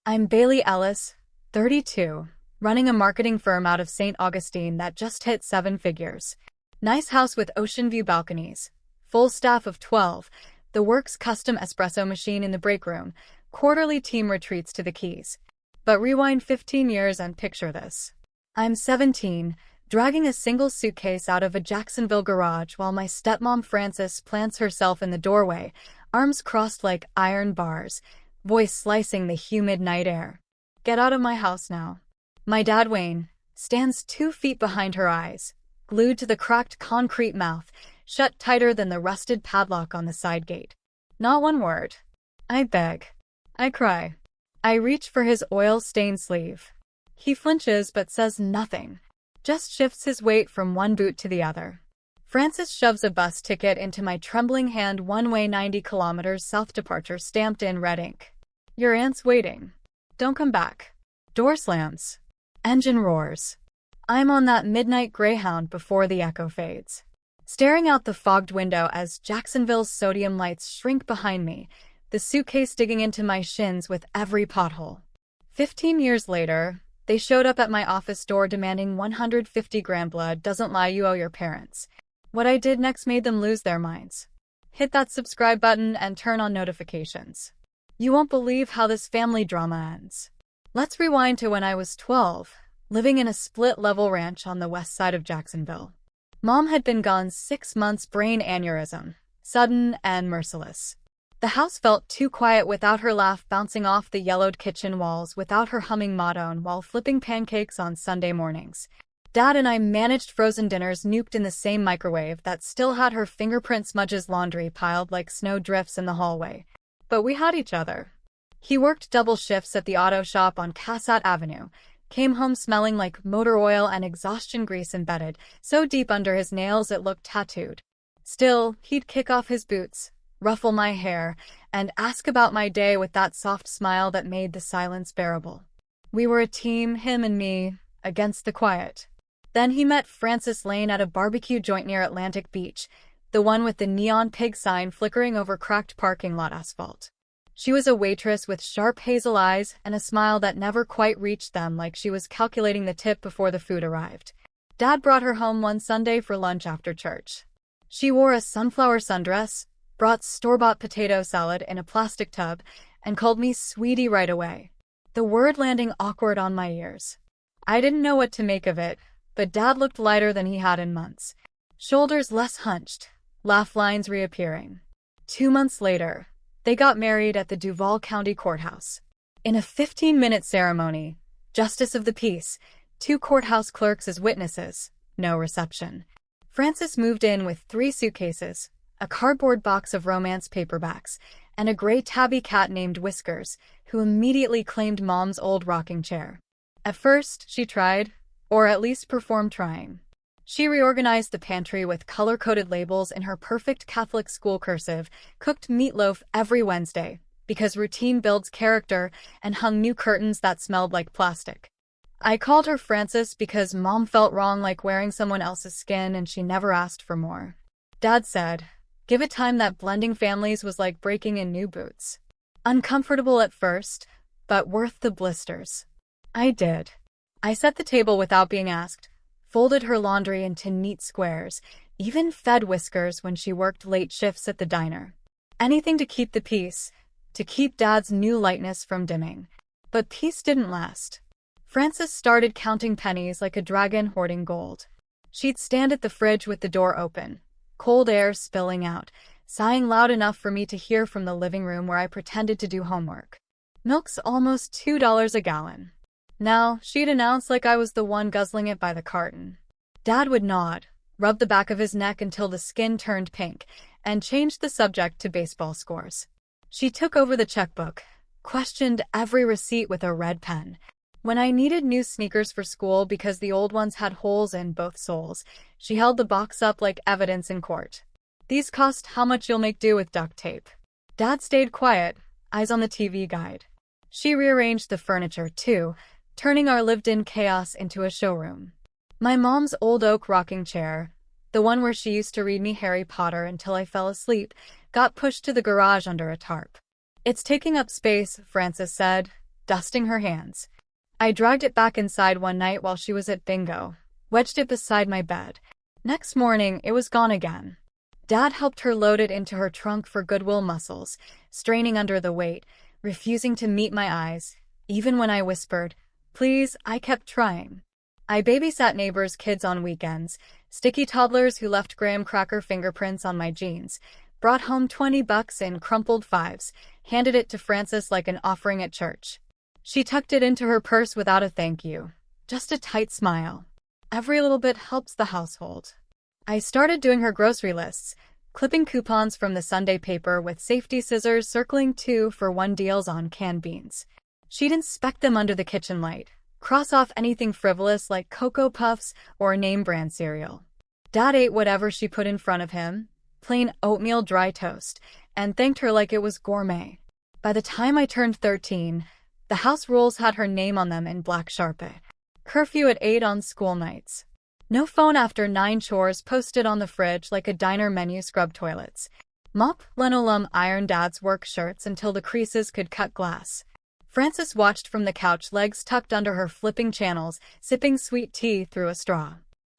I'm Bailey Ellis, 32, running a marketing firm out of St. Augustine that just hit 7 figures. Nice house with ocean view balconies. Full staff of 12. The works custom espresso machine in the break room. Quarterly team retreats to the Keys. But rewind 15 years and picture this. I'm 17, dragging a single suitcase out of a Jacksonville garage while my stepmom Frances plants herself in the doorway, arms crossed like iron bars, voice slicing the humid night air. Get out of my house now. My dad Wayne stands 2 feet behind her eyes, glued to the cracked concrete mouth, shut tighter than the rusted padlock on the side gate. Not one word. I beg. I cry. I reach for his oil-stained sleeve. He flinches but says nothing, just shifts his weight from one boot to the other. Frances shoves a bus ticket into my trembling hand, one-way 90 kilometers south departure stamped in red ink. Your aunt's waiting. Don't come back. Door slams. Engine roars. I'm on that midnight Greyhound before the echo fades, staring out the fogged window as Jacksonville's sodium lights shrink behind me, the suitcase digging into my shins with every pothole. 15 years later, they showed up at my office door demanding 150 grand. Blood doesn't lie, you owe your parents. What I did next made them lose their minds. Hit that subscribe button and turn on notifications. You won't believe how this family drama ends. Let's rewind to when I was 12, living in a split-level ranch on the west side of Jacksonville. Mom had been gone 6 months, brain aneurysm, sudden and merciless. The house felt too quiet without her laugh bouncing off the yellowed kitchen walls, without her humming Madone while flipping pancakes on Sunday mornings. Dad and I managed frozen dinners nuked in the same microwave that still had her fingerprint smudges, laundry piled like snow drifts in the hallway. But we had each other. He worked double shifts at the auto shop on Cassat Avenue, came home smelling like motor oil and exhaustion grease embedded so deep under his nails it looked tattooed. Still, he'd kick off his boots, ruffle my hair, and ask about my day with that soft smile that made the silence bearable. We were a team, him and me, against the quiet. Then he met Frances Lane at a barbecue joint near Atlantic Beach, the one with the neon pig sign flickering over cracked parking lot asphalt. She was a waitress with sharp hazel eyes and a smile that never quite reached them, like she was calculating the tip before the food arrived. Dad brought her home one Sunday for lunch after church. She wore a sunflower sundress, brought store-bought potato salad in a plastic tub, and called me sweetie right away, the word landing awkward on my ears. I didn't know what to make of it, but Dad looked lighter than he had in months. Shoulders less hunched, laugh lines reappearing. 2 months later, they got married at the Duval County Courthouse. In a 15-minute ceremony, Justice of the Peace, 2 courthouse clerks as witnesses, no reception. Frances moved in with 3 suitcases, a cardboard box of romance paperbacks, and a gray tabby cat named Whiskers, who immediately claimed Mom's old rocking chair. At first, she tried, or at least performed trying. She reorganized the pantry with color-coded labels in her perfect Catholic school cursive, cooked meatloaf every Wednesday, because routine builds character, and hung new curtains that smelled like plastic. I called her Frances because Mom felt wrong, like wearing someone else's skin, and she never asked for more. Dad said, give it time, that blending families was like breaking in new boots. Uncomfortable at first, but worth the blisters. I did. I set the table without being asked, folded her laundry into neat squares, even fed Whiskers when she worked late shifts at the diner. Anything to keep the peace, to keep Dad's new lightness from dimming. But peace didn't last. Frances started counting pennies like a dragon hoarding gold. She'd stand at the fridge with the door open, cold air spilling out, sighing loud enough for me to hear from the living room where I pretended to do homework. Milk's almost $2 a gallon. Now, she'd announce like I was the one guzzling it by the carton. Dad would nod, rub the back of his neck until the skin turned pink, and change the subject to baseball scores. She took over the checkbook, questioned every receipt with a red pen. When I needed new sneakers for school because the old ones had holes in both soles, she held the box up like evidence in court. These cost how much you'll make do with duct tape. Dad stayed quiet, eyes on the TV guide. She rearranged the furniture, too, turning our lived-in chaos into a showroom. My mom's old oak rocking chair, the one where she used to read me Harry Potter until I fell asleep, got pushed to the garage under a tarp. It's taking up space, Frances said, dusting her hands. I dragged it back inside one night while she was at bingo, wedged it beside my bed. Next morning, it was gone again. Dad helped her load it into her trunk for Goodwill muscles, straining under the weight, refusing to meet my eyes. Even when I whispered, "Please," I kept trying. I babysat neighbors' kids on weekends, sticky toddlers who left graham cracker fingerprints on my jeans, brought home $20 in crumpled fives, handed it to Frances like an offering at church. She tucked it into her purse without a thank you, just a tight smile. Every little bit helps the household. I started doing her grocery lists, clipping coupons from the Sunday paper with safety scissors, circling 2-for-1 deals on canned beans. She'd inspect them under the kitchen light, cross off anything frivolous like Cocoa Puffs or name-brand cereal. Dad ate whatever she put in front of him, plain oatmeal dry toast, and thanked her like it was gourmet. By the time I turned 13, the house rules had her name on them in black Sharpie. Curfew at 8 on school nights. No phone after 9, chores posted on the fridge like a diner menu, scrub toilets. Mop, linoleum, iron Dad's work shirts until the creases could cut glass. Frances watched from the couch, legs tucked under her, flipping channels, sipping sweet tea through a straw.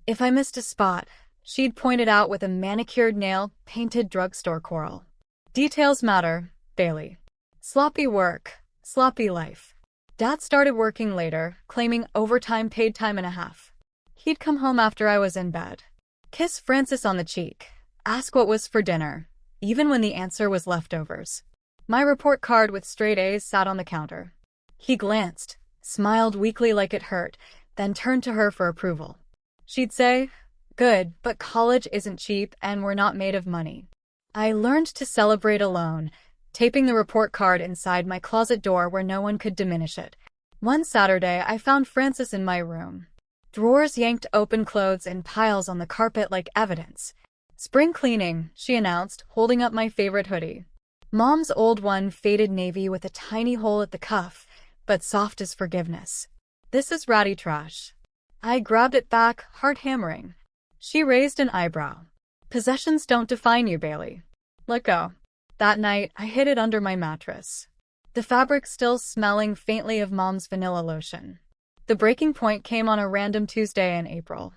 If I missed a spot, she'd point it out with a manicured nail, painted drugstore coral. Details matter, Bailey. Sloppy work, sloppy life. Dad started working later, claiming overtime, paid time and a half. He'd come home after I was in bed, kiss Frances on the cheek, ask what was for dinner, even when the answer was leftovers. My report card with straight A's sat on the counter. He glanced, smiled weakly like it hurt, then turned to her for approval. She'd say, "Good, but college isn't cheap and we're not made of money." I learned to celebrate alone, taping the report card inside my closet door where no one could diminish it. One Saturday, I found Frances in my room. Drawers yanked open, clothes in piles on the carpet like evidence. "Spring cleaning," she announced, holding up my favorite hoodie. Mom's old one, faded navy with a tiny hole at the cuff, but soft as forgiveness. "This is ratty trash." I grabbed it back, heart hammering. She raised an eyebrow. "Possessions don't define you, Bailey. Let go." That night, I hid it under my mattress, the fabric still smelling faintly of Mom's vanilla lotion. The breaking point came on a random Tuesday in April.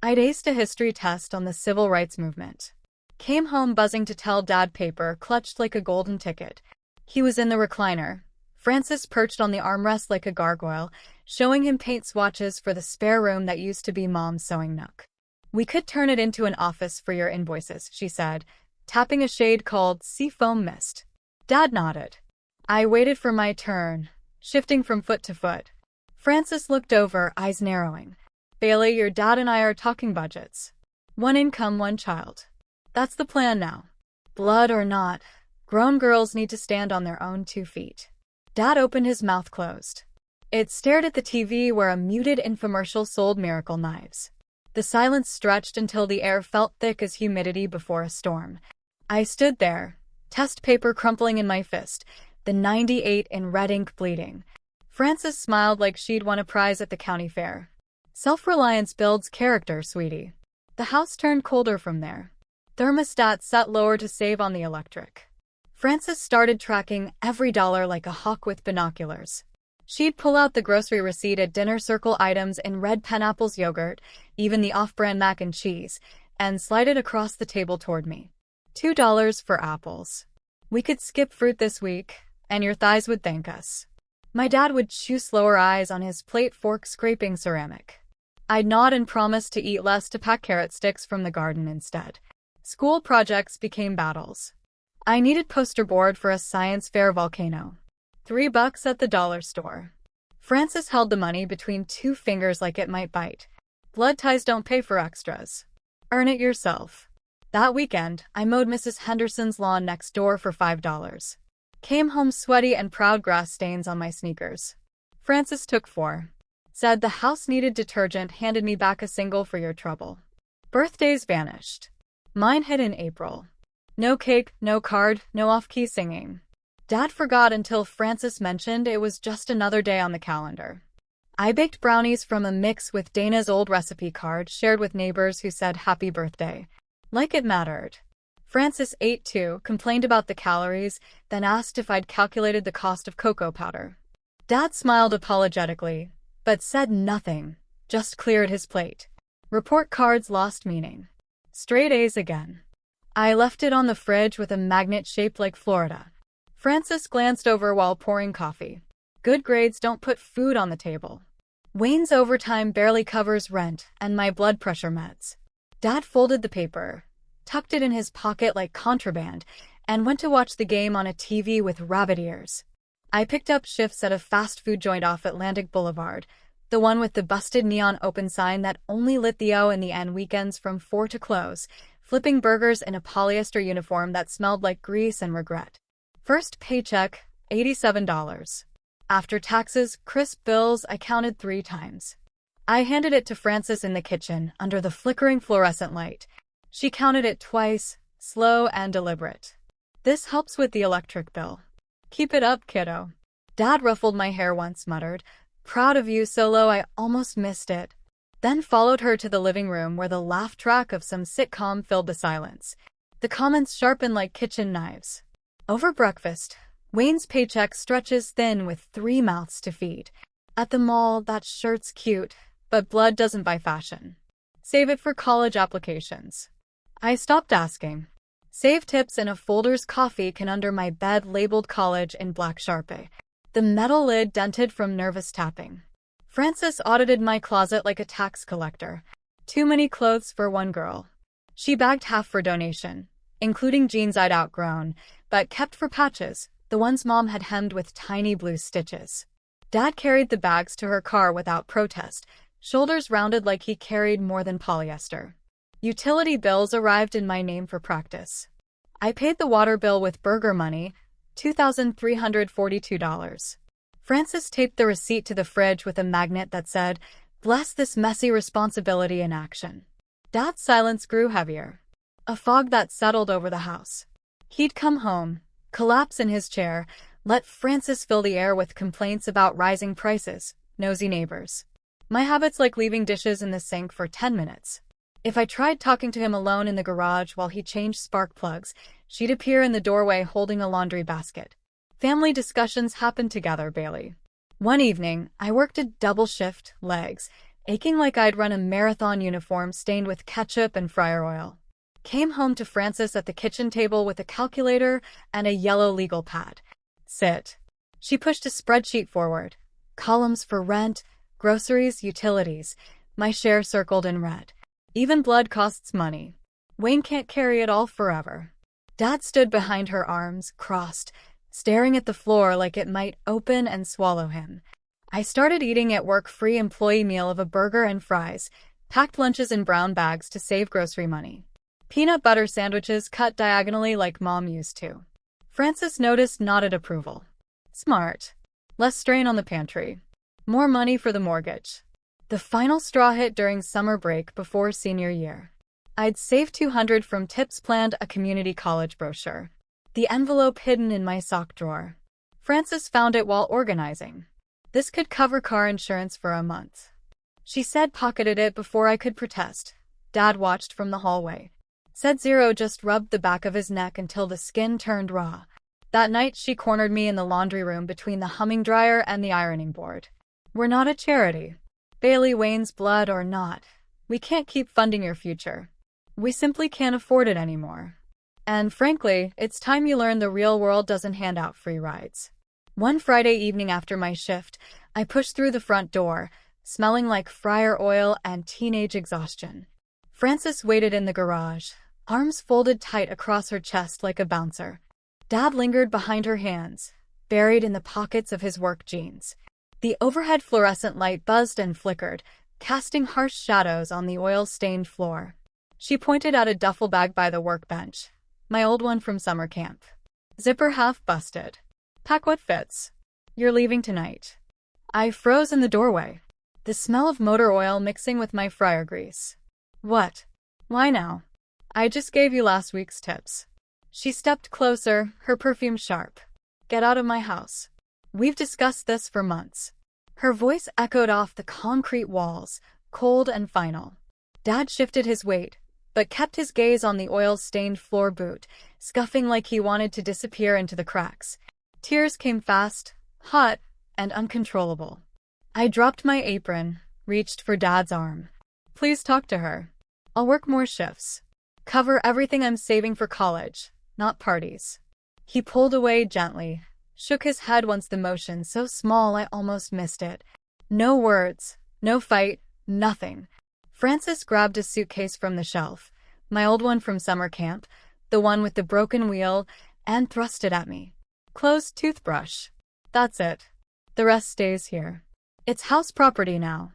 I'd aced a history test on the civil rights movement. Came home buzzing to tell Dad, paper clutched like a golden ticket. He was in the recliner, Frances perched on the armrest like a gargoyle, showing him paint swatches for the spare room that used to be Mom's sewing nook. "We could turn it into an office for your invoices," she said, tapping a shade called Seafoam Mist. Dad nodded. I waited for my turn, shifting from foot to foot. Frances looked over, eyes narrowing. "Bailey, your dad and I are talking budgets. One income, one child. That's the plan now. Blood or not, grown girls need to stand on their own 2 feet. Dad opened, his mouth closed. It stared at the TV where a muted infomercial sold miracle knives. The silence stretched until the air felt thick as humidity before a storm. I stood there, test paper crumpling in my fist, the 98 in red ink bleeding. Frances smiled like she'd won a prize at the county fair. "Self-reliance builds character, sweetie." The house turned colder from there. Thermostat set lower to save on the electric. Frances started tracking every dollar like a hawk with binoculars. She'd pull out the grocery receipt at dinner, circle items in red, pineapples, yogurt, even the off-brand mac and cheese, and slide it across the table toward me. $2 for apples. "We could skip fruit this week, and your thighs would thank us." My dad would chew, slower, eyes on his plate, fork scraping ceramic. I'd nod and promise to eat less, to pack carrot sticks from the garden instead. School projects became battles. I needed poster board for a science fair volcano. $3 at the dollar store. Frances held the money between 2 fingers like it might bite. "Blood ties don't pay for extras. Earn it yourself." That weekend, I mowed Mrs. Henderson's lawn next door for $5. Came home sweaty and proud, grass stains on my sneakers. Frances took 4. Said the house needed detergent, handed me back a single for your trouble. Birthdays vanished. Mine hit in April. No cake, no card, no off-key singing. Dad forgot until Frances mentioned it was just another day on the calendar. I baked brownies from a mix with Dana's old recipe card, shared with neighbors who said happy birthday. Like it mattered. Frances ate too, complained about the calories, then asked if I'd calculated the cost of cocoa powder. Dad smiled apologetically, but said nothing, just cleared his plate. Report cards lost meaning. Straight A's again. I left it on the fridge with a magnet shaped like Florida. Francis glanced over while pouring coffee. Good grades don't put food on the table. Wayne's overtime barely covers rent and my blood pressure meds. Dad folded the paper, tucked it in his pocket like contraband, and went to watch the game on a TV with rabbit ears. I picked up shifts at a fast food joint off Atlantic Boulevard, the one with the busted neon open sign that only lit the O and the N weekends from 4 to close, flipping burgers in a polyester uniform that smelled like grease and regret. First paycheck, $87. After taxes, crisp bills I counted 3 times. I handed it to Frances in the kitchen under the flickering fluorescent light. She counted it twice, slow and deliberate. This helps with the electric bill. Keep it up, kiddo. Dad ruffled my hair once, muttered, "Proud of you, Solo, I almost missed it." Then followed her to the living room where the laugh track of some sitcom filled the silence. The comments sharpened like kitchen knives. Over breakfast, Wayne's paycheck stretches thin with 3 mouths to feed. At the mall, that shirt's cute, but blood doesn't buy fashion. Save it for college applications. I stopped asking. Save tips in a folder's coffee can under my bed labeled college in black Sharpie. The metal lid dented from nervous tapping. Frances audited my closet like a tax collector. Too many clothes for one girl. She bagged half for donation, including jeans I'd outgrown, but kept for patches, the ones Mom had hemmed with tiny blue stitches. Dad carried the bags to her car without protest, shoulders rounded like he carried more than polyester. Utility bills arrived in my name for practice. I paid the water bill with burger money, $2,342. Frances taped the receipt to the fridge with a magnet that said, "Bless this messy responsibility in action." Dad's silence grew heavier. A fog that settled over the house. He'd come home, collapse in his chair, let Frances fill the air with complaints about rising prices, nosy neighbors. My habits like leaving dishes in the sink for 10 minutes. If I tried talking to him alone in the garage while he changed spark plugs, she'd appear in the doorway holding a laundry basket. Family discussions happened together, Bailey. One evening, I worked a double shift, legs, aching like I'd run a marathon uniform stained with ketchup and fryer oil. Came home to Frances at the kitchen table with a calculator and a yellow legal pad. "Sit." She pushed a spreadsheet forward. Columns for rent, groceries, utilities, my share circled in red. Even blood costs money. Wayne can't carry it all forever. Dad stood behind her, arms crossed, staring at the floor like it might open and swallow him. I started eating at work free employee meal of a burger and fries, packed lunches in brown bags to save grocery money. Peanut butter sandwiches cut diagonally like Mom used to. Frances noticed, nodded approval. Smart. Less strain on the pantry. More money for the mortgage. The final straw hit during summer break before senior year. I'd saved $200 from tips, planned a community college brochure. The envelope hidden in my sock drawer. Frances found it while organizing. This could cover car insurance for a month. She said, pocketed it before I could protest. Dad watched from the hallway. Said zero, just rubbed the back of his neck until the skin turned raw. That night she cornered me in the laundry room between the humming dryer and the ironing board. We're not a charity. Bailey, Wayne's blood or not, we can't keep funding your future. We simply can't afford it anymore. And frankly, it's time you learn the real world doesn't hand out free rides. One Friday evening after my shift, I pushed through the front door, smelling like fryer oil and teenage exhaustion. Frances waited in the garage, arms folded tight across her chest like a bouncer. Dad lingered behind her hands, buried in the pockets of his work jeans. The overhead fluorescent light buzzed and flickered, casting harsh shadows on the oil-stained floor. She pointed at a duffel bag by the workbench, my old one from summer camp. Zipper half busted. Pack what fits. You're leaving tonight. I froze in the doorway, the smell of motor oil mixing with my fryer grease. What? Why now? I just gave you last week's tips. She stepped closer, her perfume sharp. Get out of my house. We've discussed this for months. Her voice echoed off the concrete walls, cold and final. Dad shifted his weight, but kept his gaze on the oil-stained floor boot, scuffing like he wanted to disappear into the cracks. Tears came fast, hot, and uncontrollable. I dropped my apron, reached for Dad's arm. Please talk to her. I'll work more shifts. Cover everything I'm saving for college, not parties. He pulled away gently, shook his head once, the motion so small I almost missed it. No words, no fight, nothing. Francis grabbed a suitcase from the shelf, my old one from summer camp, the one with the broken wheel, and thrust it at me. Closed toothbrush. That's it. The rest stays here. It's house property now.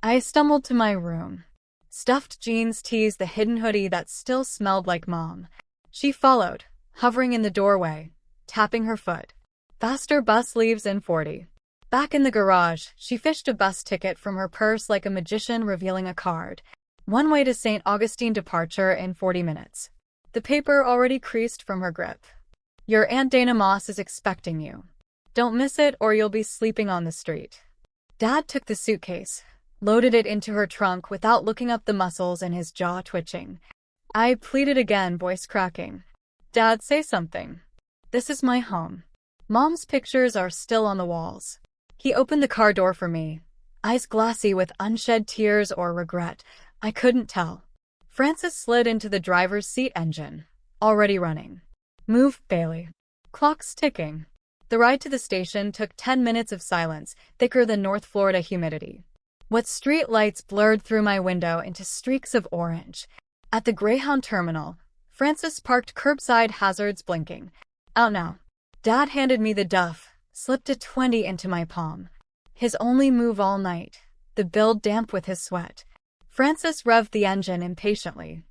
I stumbled to my room. Stuffed jeans teased the hidden hoodie that still smelled like Mom. She followed, hovering in the doorway, tapping her foot. Faster, bus leaves in 40. Back in the garage, she fished a bus ticket from her purse like a magician revealing a card. One way to St. Augustine, departure in 40 minutes. The paper already creased from her grip. Your Aunt Dana Moss is expecting you. Don't miss it or you'll be sleeping on the street. Dad took the suitcase, loaded it into her trunk without looking up, the muscles in his jaw twitching. I pleaded again, voice cracking. Dad, say something. This is my home. Mom's pictures are still on the walls. He opened the car door for me, eyes glassy with unshed tears or regret. I couldn't tell. Francis slid into the driver's seat, engine already running. Move, Bailey. Clock's ticking. The ride to the station took 10 minutes of silence, thicker than North Florida humidity. What street lights blurred through my window into streaks of orange. At the Greyhound terminal, Francis parked curbside, hazards blinking. Out now. Dad handed me the duff, slipped a 20 into my palm. His only move all night, the build damp with his sweat. Francis revved the engine impatiently.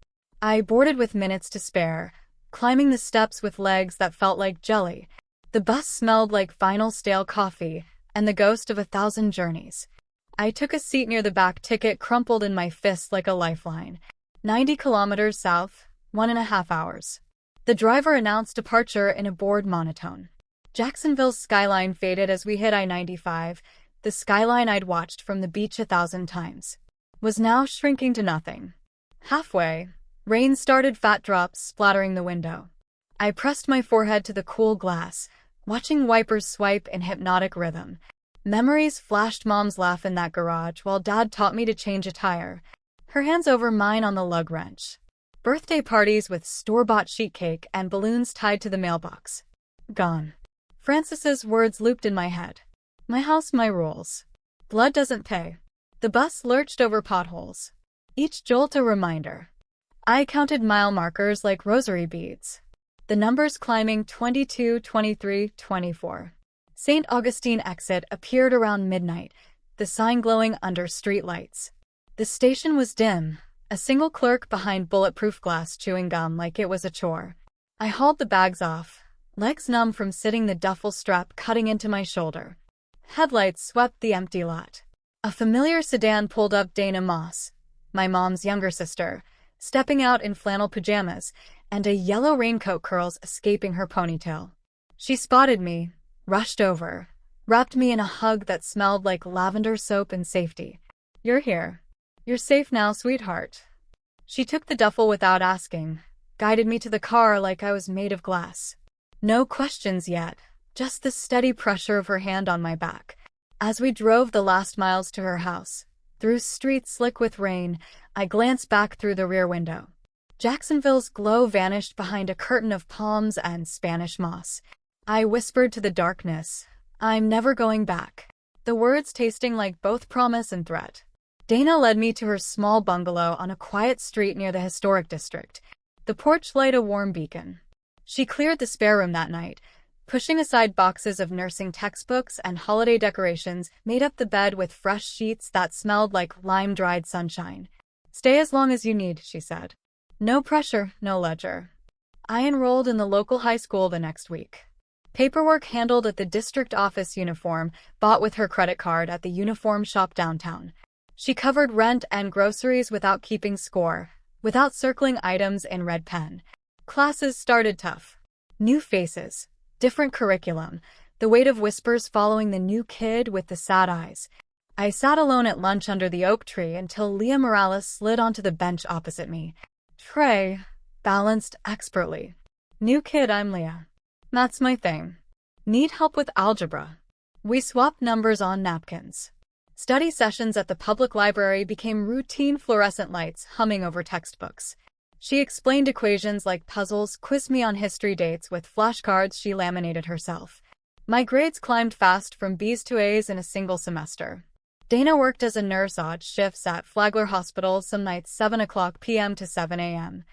I boarded with minutes to spare, climbing the steps with legs that felt like jelly. The bus smelled like final stale coffee and the ghost of 1,000 journeys. I took a seat near the back, ticket crumpled in my fist like a lifeline. 90 kilometers south, 1.5 hours. The driver announced departure in a bored monotone. Jacksonville's skyline faded as we hit I-95. The skyline I'd watched from the beach 1,000 times was now shrinking to nothing. Halfway, rain started, fat drops splattering the window. I pressed my forehead to the cool glass, watching wipers swipe in hypnotic rhythm. Memories flashed, Mom's laugh in that garage while Dad taught me to change a tire, her hands over mine on the lug wrench. Birthday parties with store-bought sheet cake and balloons tied to the mailbox. Gone. Francis's words looped in my head. My house, my rules. Blood doesn't pay. The bus lurched over potholes, each jolt a reminder. I counted mile markers like rosary beads, the numbers climbing: 22, 23, 24. St. Augustine exit appeared around midnight, the sign glowing under street lights. The station was dim, a single clerk behind bulletproof glass chewing gum like it was a chore. I hauled the bags off, legs numb from sitting, the duffel strap cutting into my shoulder. Headlights swept the empty lot. A familiar sedan pulled up, Dana Moss, my mom's younger sister, stepping out in flannel pajamas and a yellow raincoat, curls escaping her ponytail. She spotted me, rushed over, wrapped me in a hug that smelled like lavender soap and safety. You're here. You're safe now, sweetheart. She took the duffel without asking, guided me to the car like I was made of glass. No questions yet, just the steady pressure of her hand on my back. As we drove the last miles to her house, through streets slick with rain, I glanced back through the rear window. Jacksonville's glow vanished behind a curtain of palms and Spanish moss. I whispered to the darkness, I'm never going back. The words tasting like both promise and threat. Dana led me to her small bungalow on a quiet street near the historic district. The porch light a warm beacon. She cleared the spare room that night, pushing aside boxes of nursing textbooks and holiday decorations, made up the bed with fresh sheets that smelled like lime-dried sunshine. Stay as long as you need, she said. No pressure, no ledger. I enrolled in the local high school the next week. Paperwork handled at the district office, uniform bought with her credit card at the uniform shop downtown. She covered rent and groceries without keeping score, without circling items in red pen. Classes started tough. New faces, different curriculum, the weight of whispers following the new kid with the sad eyes. I sat alone at lunch under the oak tree until Leah Morales slid onto the bench opposite me. Trey, balanced expertly. New kid, I'm Leah. That's my thing. Need help with algebra? We swapped numbers on napkins. Study sessions at the public library became routine fluorescent lights humming over textbooks. She explained equations like puzzles, quizzed me on history dates with flashcards she laminated herself. My grades climbed fast from B's to A's in a single semester. Dana worked as a nurse odd shifts at Flagler Hospital, some nights 7 p.m. to 7 a.m.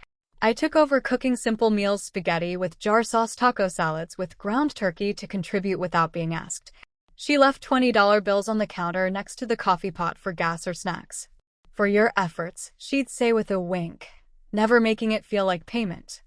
I took over cooking simple meals, spaghetti with jar sauce, taco salads with ground turkey to contribute without being asked. She left $20 bills on the counter next to the coffee pot for gas or snacks. "For your efforts," she'd say with a wink, never making it feel like payment.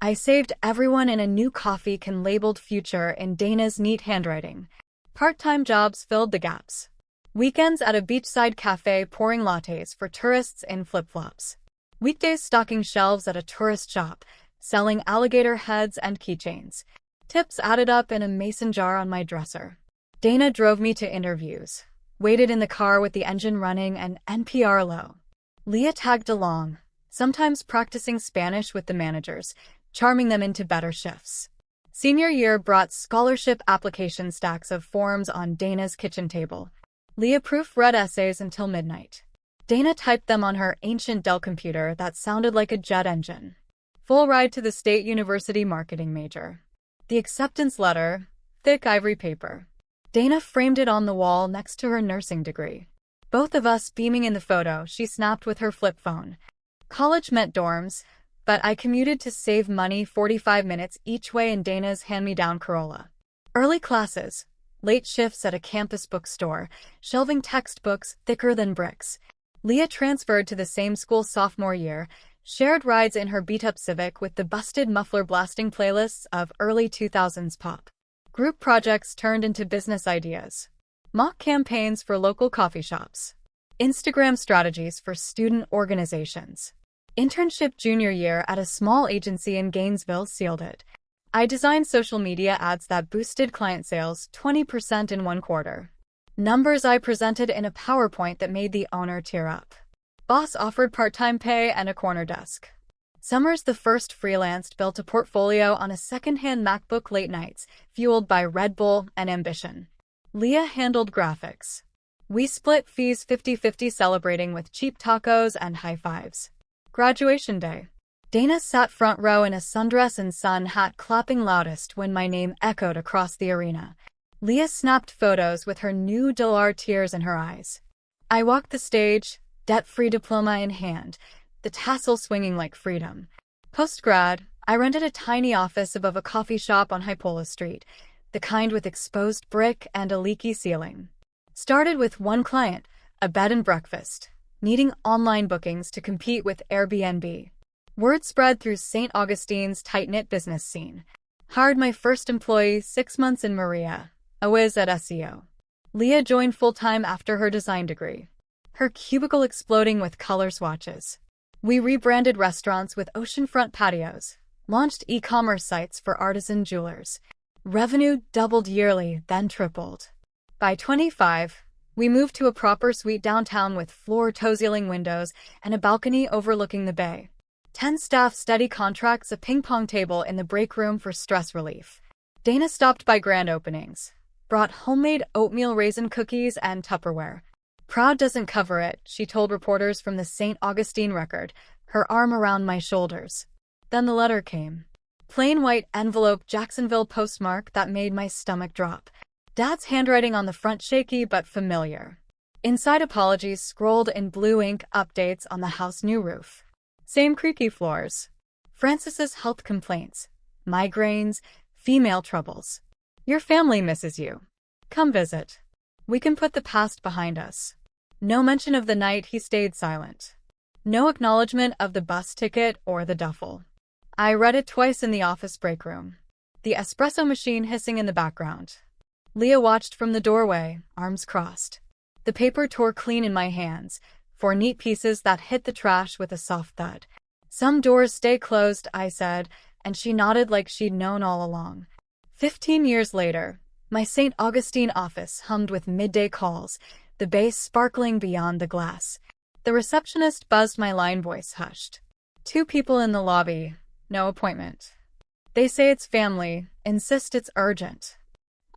I saved everyone in a new coffee can labeled future in Dana's neat handwriting. Part-time jobs filled the gaps. Weekends at a beachside cafe pouring lattes for tourists in flip-flops. Weekdays stocking shelves at a tourist shop, selling alligator heads and keychains. Tips added up in a mason jar on my dresser. Dana drove me to interviews, waited in the car with the engine running and NPR low. Leah tagged along, sometimes practicing Spanish with the managers, charming them into better shifts. Senior year brought scholarship application stacks of forms on Dana's kitchen table. Leah proofread essays until midnight. Dana typed them on her ancient Dell computer that sounded like a jet engine. Full ride to the State University marketing major. The acceptance letter, thick ivory paper. Dana framed it on the wall next to her nursing degree. Both of us beaming in the photo she snapped with her flip phone. College meant dorms, but I commuted to save money 45 minutes each way in Dana's hand-me-down Corolla. Early classes, late shifts at a campus bookstore, shelving textbooks thicker than bricks. Leah transferred to the same school sophomore year, shared rides in her beat-up Civic with the busted muffler blasting playlists of early 2000s pop. Group projects turned into business ideas. Mock campaigns for local coffee shops. Instagram strategies for student organizations. Internship junior year at a small agency in Gainesville sealed it. I designed social media ads that boosted client sales 20% in one quarter. Numbers I presented in a PowerPoint that made the owner tear up. Boss offered part-time pay and a corner desk. Summers the first freelanced, built a portfolio on a second-hand MacBook late nights, fueled by Red Bull and ambition. Leah handled graphics. We split fees 50-50, celebrating with cheap tacos and high fives. Graduation day. Dana sat front row in a sundress and sun hat, clapping loudest when my name echoed across the arena. Leah snapped photos with her new Delar tears in her eyes. I walked the stage, debt-free diploma in hand, the tassel swinging like freedom. Post-grad, I rented a tiny office above a coffee shop on Hypola Street, the kind with exposed brick and a leaky ceiling. Started with one client, a bed and breakfast, needing online bookings to compete with Airbnb. Word spread through St. Augustine's tight-knit business scene. Hired my first employee 6 months in Maria, a whiz at SEO. Leah joined full-time after her design degree. Her cubicle exploding with color swatches. We rebranded restaurants with oceanfront patios, launched e-commerce sites for artisan jewelers. Revenue doubled yearly, then tripled. By 25, we moved to a proper suite downtown with floor-to-ceiling windows and a balcony overlooking the bay. 10 staff, steady contracts, a ping-pong table in the break room for stress relief. Dana stopped by grand openings. Brought homemade oatmeal raisin cookies and Tupperware. Proud doesn't cover it, she told reporters from the St. Augustine Record, her arm around my shoulders. Then the letter came. Plain white envelope, Jacksonville postmark that made my stomach drop. Dad's handwriting on the front, shaky but familiar. Inside, apologies scrolled in blue ink, updates on the house, new roof. Same creaky floors. Francis's health complaints. Migraines, female troubles. Your family misses you. Come visit. We can put the past behind us. No mention of the night he stayed silent. No acknowledgement of the bus ticket or the duffel. I read it twice in the office break room. The espresso machine hissing in the background. Leah watched from the doorway, arms crossed. The paper tore clean in my hands, 4 neat pieces that hit the trash with a soft thud. Some doors stay closed, I said, and she nodded like she'd known all along. 15 years later, my St. Augustine office hummed with midday calls, the bass sparkling beyond the glass. The receptionist buzzed, my line voice hushed. 2 people in the lobby, no appointment. They say it's family, insist it's urgent.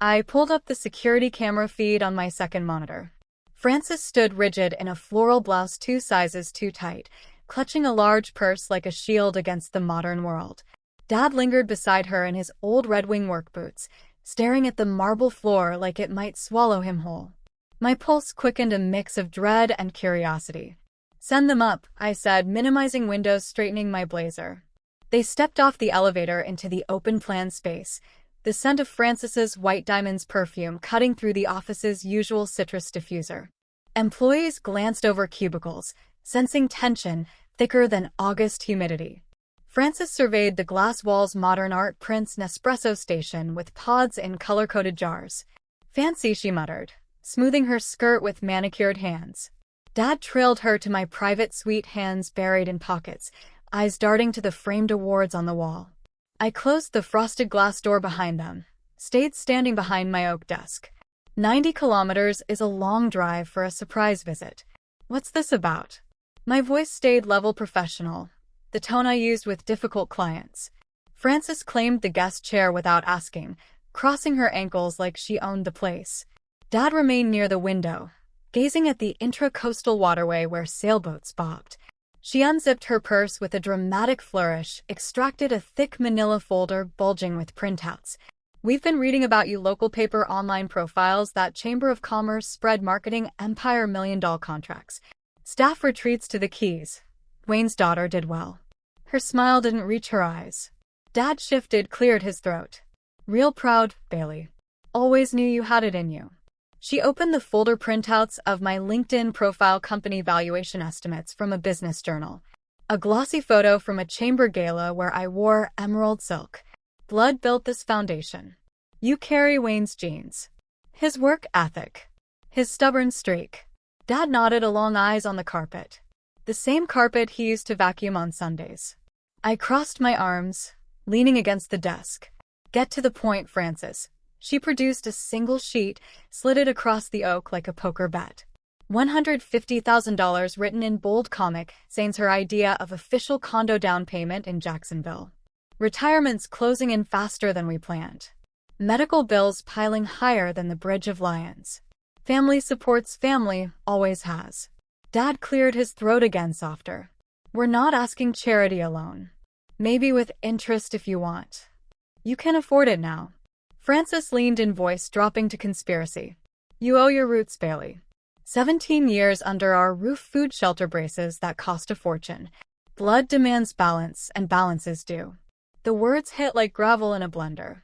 I pulled up the security camera feed on my second monitor. Francis stood rigid in a floral blouse 2 sizes too tight, clutching a large purse like a shield against the modern world. Dad lingered beside her in his old Red Wing work boots, staring at the marble floor like it might swallow him whole. My pulse quickened a mix of dread and curiosity. "Send them up," I said, minimizing windows, straightening my blazer. They stepped off the elevator into the open-plan space, the scent of Francis's White Diamonds perfume cutting through the office's usual citrus diffuser. Employees glanced over cubicles, sensing tension thicker than August humidity. Francis surveyed the glass walls' modern art prints Nespresso station with pods in color-coded jars. "Fancy," she muttered, smoothing her skirt with manicured hands. Dad trailed her to my private suite, hands buried in pockets, eyes darting to the framed awards on the wall. I closed the frosted glass door behind them, stayed standing behind my oak desk. 90 kilometers is a long drive for a surprise visit. What's this about? My voice stayed level professional, the tone I used with difficult clients. Francis claimed the guest chair without asking, crossing her ankles like she owned the place. Dad remained near the window, gazing at the intra-coastal waterway where sailboats bobbed. She unzipped her purse with a dramatic flourish, extracted a thick manila folder bulging with printouts. "We've been reading about you, local paper, online profiles, that Chamber of Commerce spread marketing empire, $1 million contracts. Staff retreats to the Keys. Wayne's daughter did well." Her smile didn't reach her eyes. Dad shifted, cleared his throat. "Real proud, Bailey. Always knew you had it in you." She opened the folder, printouts of my LinkedIn profile, company valuation estimates from a business journal. A glossy photo from a chamber gala where I wore emerald silk. "Blood built this foundation. You carry Wayne's genes. His work ethic. His stubborn streak." Dad nodded, along eyes on the carpet. The same carpet he used to vacuum on Sundays. I crossed my arms, leaning against the desk. "Get to the point, Francis." She produced a single sheet, slid it across the oak like a poker bet. $150,000 written in bold Comic Sans, her idea of official condo down payment in Jacksonville. Retirement's closing in faster than we planned. Medical bills piling higher than the Bridge of Lions. Family supports family, always has. Dad cleared his throat again, softer. "We're not asking charity alone. Maybe with interest if you want. You can afford it now." Francis leaned in, voice dropping to conspiracy. "You owe your roots, Bailey. 17 years under our roof, food, shelter, braces that cost a fortune. Blood demands balance, and balance is due." The words hit like gravel in a blender.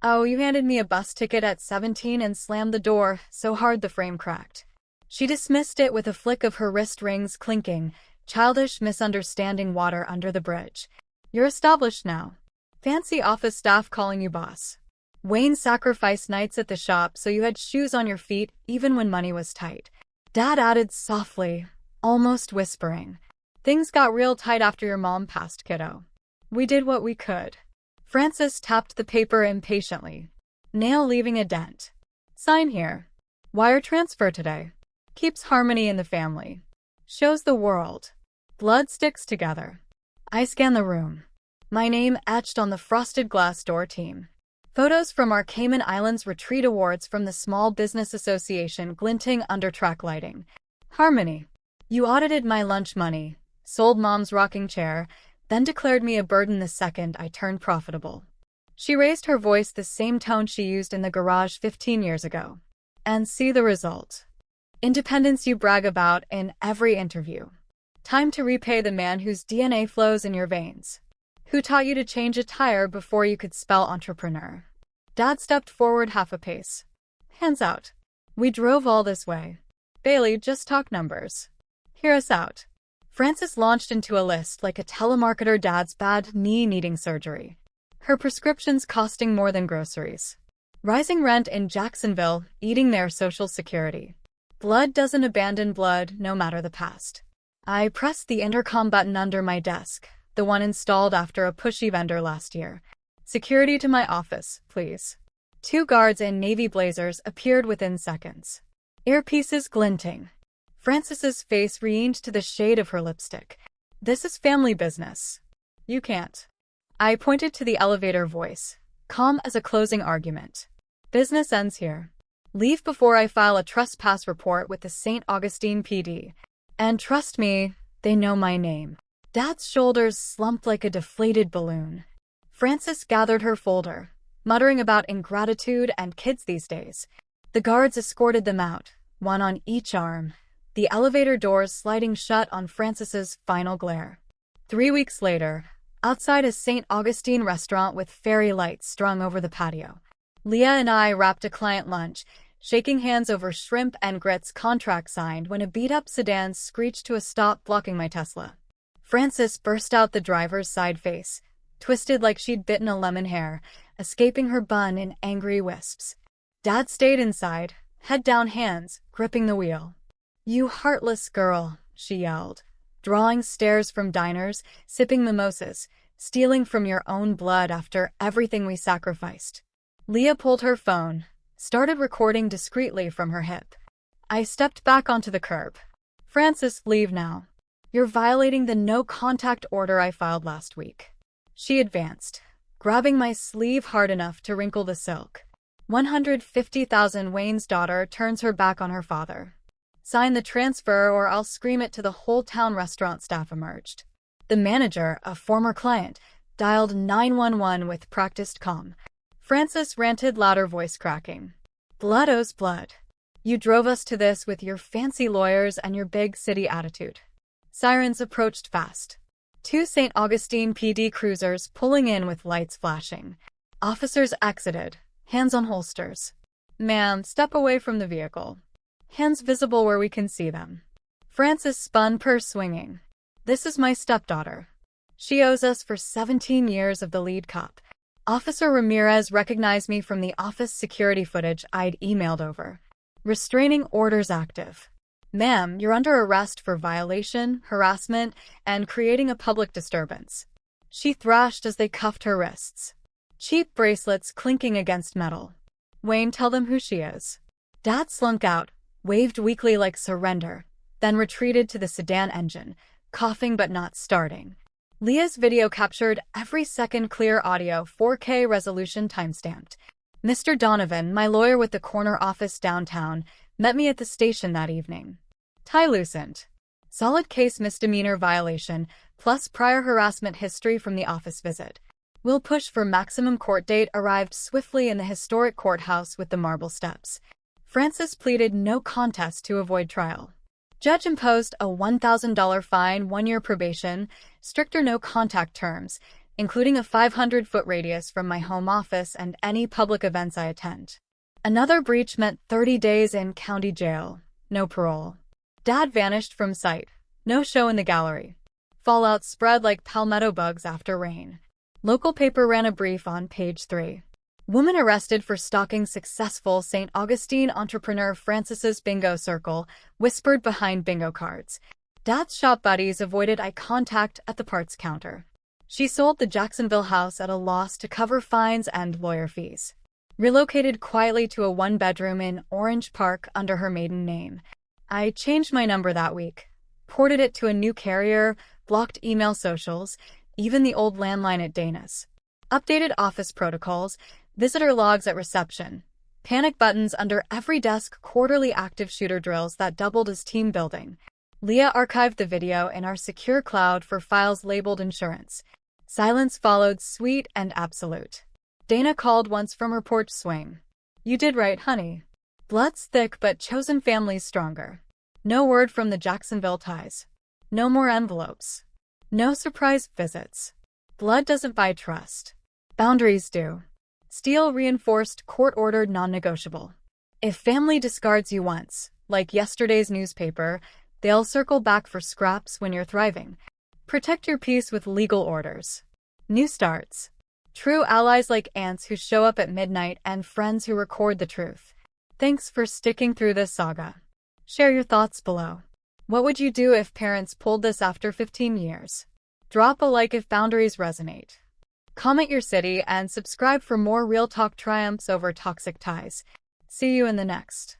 "Oh, you handed me a bus ticket at 17 and slammed the door so hard the frame cracked." She dismissed it with a flick of her wrist rings clinking. "Childish misunderstanding, water under the bridge. You're established now. Fancy office staff calling you boss. Wayne sacrificed nights at the shop so you had shoes on your feet even when money was tight." Dad added softly, almost whispering, "Things got real tight after your mom passed, kiddo. We did what we could." Francis tapped the paper impatiently, nail leaving a dent. "Sign here. Wire transfer today. Keeps harmony in the family. Shows the world. Blood sticks together." I scanned the room. My name etched on the frosted glass door, team. Photos from our Cayman Islands retreat, awards from the Small Business Association glinting under track lighting. "Harmony. You audited my lunch money, sold mom's rocking chair, then declared me a burden the second I turned profitable." She raised her voice, the same tone she used in the garage 15 years ago. "And see the result. Independence you brag about in every interview. Time to repay the man whose DNA flows in your veins. Who taught you to change a tire before you could spell entrepreneur." Dad stepped forward half a pace. "Hands out. We drove all this way. Bailey, just talk numbers. Hear us out." Francis launched into a list like a telemarketer. Dad's bad knee needing surgery. Her prescriptions costing more than groceries. Rising rent in Jacksonville, eating their Social Security. Blood doesn't abandon blood, no matter the past. I pressed the intercom button under my desk, the one installed after a pushy vendor last year. "Security to my office, please." 2 guards in navy blazers appeared within seconds. Earpieces glinting. Francis's face reached to the shade of her lipstick. "This is family business. You can't." I pointed to the elevator, voice calm as a closing argument. Business ends here. Leave before I file a trespass report with the St. Augustine PD. And trust me, they know my name. Dad's shoulders slumped like a deflated balloon. Frances gathered her folder, muttering about ingratitude and kids these days. The guards escorted them out, one on each arm, the elevator doors sliding shut on Frances's final glare. 3 weeks later, outside a St. Augustine restaurant with fairy lights strung over the patio, Leah and I wrapped a client lunch, shaking hands over shrimp and grits contract signed when a beat-up sedan screeched to a stop blocking my Tesla. Frances burst out the driver's side face, twisted like she'd bitten a lemon hair, escaping her bun in angry wisps. Dad stayed inside, head down hands, gripping the wheel. "You heartless girl," she yelled, drawing stares from diners, sipping mimosas, stealing from your own blood after everything we sacrificed. Leah pulled her phone, started recording discreetly from her hip. I stepped back onto the curb. "Frances, leave now. You're violating the no-contact order I filed last week." She advanced, grabbing my sleeve hard enough to wrinkle the silk. 150,000 Wayne's daughter turns her back on her father. "Sign the transfer or I'll scream it to the whole town," restaurant staff emerged. The manager, a former client, dialed 911 with practiced calm. Frances ranted, louder voice cracking. "Blood owes blood. You drove us to this with your fancy lawyers and your big city attitude." Sirens approached fast. 2 St. Augustine PD cruisers pulling in with lights flashing. Officers exited, hands on holsters. "Ma'am, step away from the vehicle. Hands visible where we can see them." Frances spun, purse swinging. "This is my stepdaughter. She owes us for 17 years of the lead cop." Officer Ramirez recognized me from the office security footage I'd emailed over. "Restraining orders active. Ma'am, you're under arrest for violation, harassment, and creating a public disturbance." She thrashed as they cuffed her wrists. Cheap bracelets clinking against metal. "Wayne, tell them who she is." Dad slunk out, waved weakly like surrender, then retreated to the sedan engine, coughing but not starting. Leah's video captured every second, clear audio, 4K resolution, timestamped. "Mr. Donovan, my lawyer with the corner office downtown, met me at the station that evening. Tie loosened. Solid case, misdemeanor violation, plus prior harassment history from the office visit. Will push for maximum court date." Arrived swiftly in the historic courthouse with the marble steps. Frances pleaded no contest to avoid trial. Judge imposed a $1,000 fine, 1-year probation, stricter no-contact terms, including a 500-foot radius from my home office and any public events I attend. Another breach meant 30 days in county jail, no parole. Dad vanished from sight, no show in the gallery. Fallout spread like palmetto bugs after rain. Local paper ran a brief on page 3. Woman arrested for stalking successful St. Augustine entrepreneur Frances's bingo circle, whispered behind bingo cards. Dad's shop buddies avoided eye contact at the parts counter. She sold the Jacksonville house at a loss to cover fines and lawyer fees. Relocated quietly to a 1-bedroom in Orange Park under her maiden name. I changed my number that week, ported it to a new carrier, blocked email socials, even the old landline at Dana's. Updated office protocols, visitor logs at reception, panic buttons under every desk, quarterly active shooter drills that doubled as team building. Leah archived the video in our secure cloud for files labeled insurance. Silence followed, sweet and absolute. Dana called once from her porch swing. "You did right, honey. Blood's thick but chosen family's stronger." No word from the Jacksonville ties. No more envelopes. No surprise visits. Blood doesn't buy trust. Boundaries do. Steel reinforced, court-ordered, non-negotiable. If family discards you once, like yesterday's newspaper, they'll circle back for scraps when you're thriving. Protect your peace with legal orders. New starts. True allies like ants who show up at midnight and friends who record the truth. Thanks for sticking through this saga. Share your thoughts below. What would you do if parents pulled this after 15 years? Drop a like if boundaries resonate. Comment your city and subscribe for more real talk triumphs over toxic ties. See you in the next.